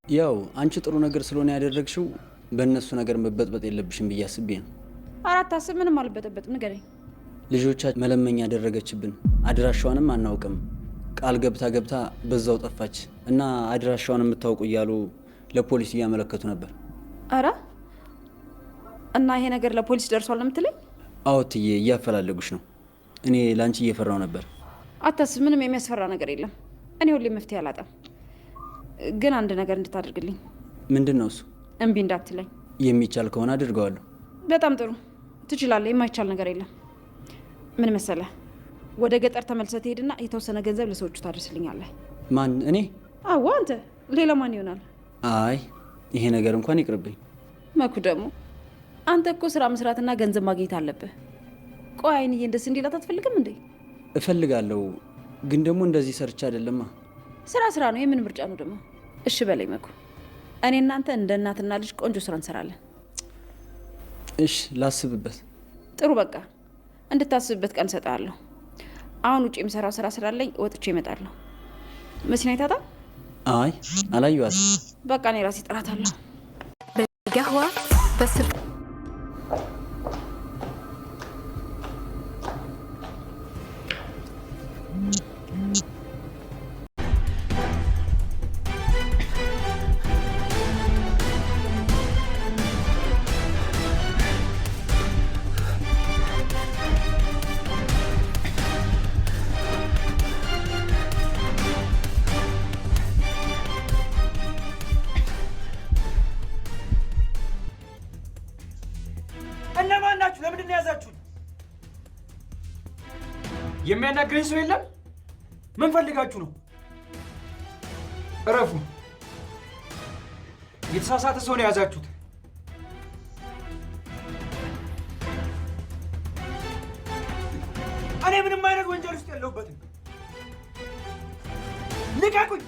ያው አንቺ ጥሩ ነገር ስለሆነ ያደረግሽው በእነሱ ነገር መበጥበጥ የለብሽም ብዬ አስቤ ነው። አራት አስብ ምንም አልበጠበጥም። ንገረኝ። ልጆቻችን መለመኛ ያደረገችብን፣ አድራሻዋንም አናውቅም። ቃል ገብታ በዛው ጠፋች እና አድራሻዋን የምታውቁ እያሉ ለፖሊስ እያመለከቱ ነበር። አረ እና ይሄ ነገር ለፖሊስ ደርሷል የምትለኝ? አዎ እትዬ፣ እያፈላለጉሽ ነው። እኔ ላንቺ እየፈራው ነበር። አታስብ፣ ምንም የሚያስፈራ ነገር የለም። እኔ ሁሌ መፍትሄ አላጣም። ግን አንድ ነገር እንድታደርግልኝ። ምንድን ነው እሱ? እምቢ እንዳትለኝ። የሚቻል ከሆነ አድርገዋለሁ። በጣም ጥሩ፣ ትችላለህ። የማይቻል ነገር የለም። ምን መሰለህ፣ ወደ ገጠር ተመልሰህ ትሄድና የተወሰነ ገንዘብ ለሰዎቹ ታደርስልኛለህ። ማን? እኔ? አዋ አንተ። ሌላ ማን ይሆናል? አይ ይሄ ነገር እንኳን ይቅርብኝ። መኩ ደግሞ አንተ እኮ ስራ መስራትና ገንዘብ ማግኘት አለብህ። ቆይ አይንዬ እንደስ እንዲላት አትፈልግም እንዴ? እፈልጋለሁ፣ ግን ደግሞ እንደዚህ ሰርቻ አይደለማ። ስራ ነው። የምን ምርጫ ነው ደግሞ? እሺ በላይ መኩ፣ እኔ እናንተ እንደ እናትና ልጅ ቆንጆ ስራ እንሰራለን። እሺ ላስብበት። ጥሩ፣ በቃ እንድታስብበት ቀን እሰጥሃለሁ። አሁን ውጭ የምሰራው ስራ ስላለኝ ወጥቼ እመጣለሁ። መሲና ይታታ? አይ አላየኋት። በቃ እኔ ራሴ እጠራታለሁ። በገህዋ በስልክ እነማን ናችሁ? ለምንድን ነው የያዛችሁት? የሚያናግረኝ ሰው የለም? ምን ፈልጋችሁ ነው? እረፉ። የተሳሳተ ሰው ነው የያዛችሁት። እኔ ምንም አይነት ወንጀል ውስጥ የለሁበትም። ልቀቁኝ!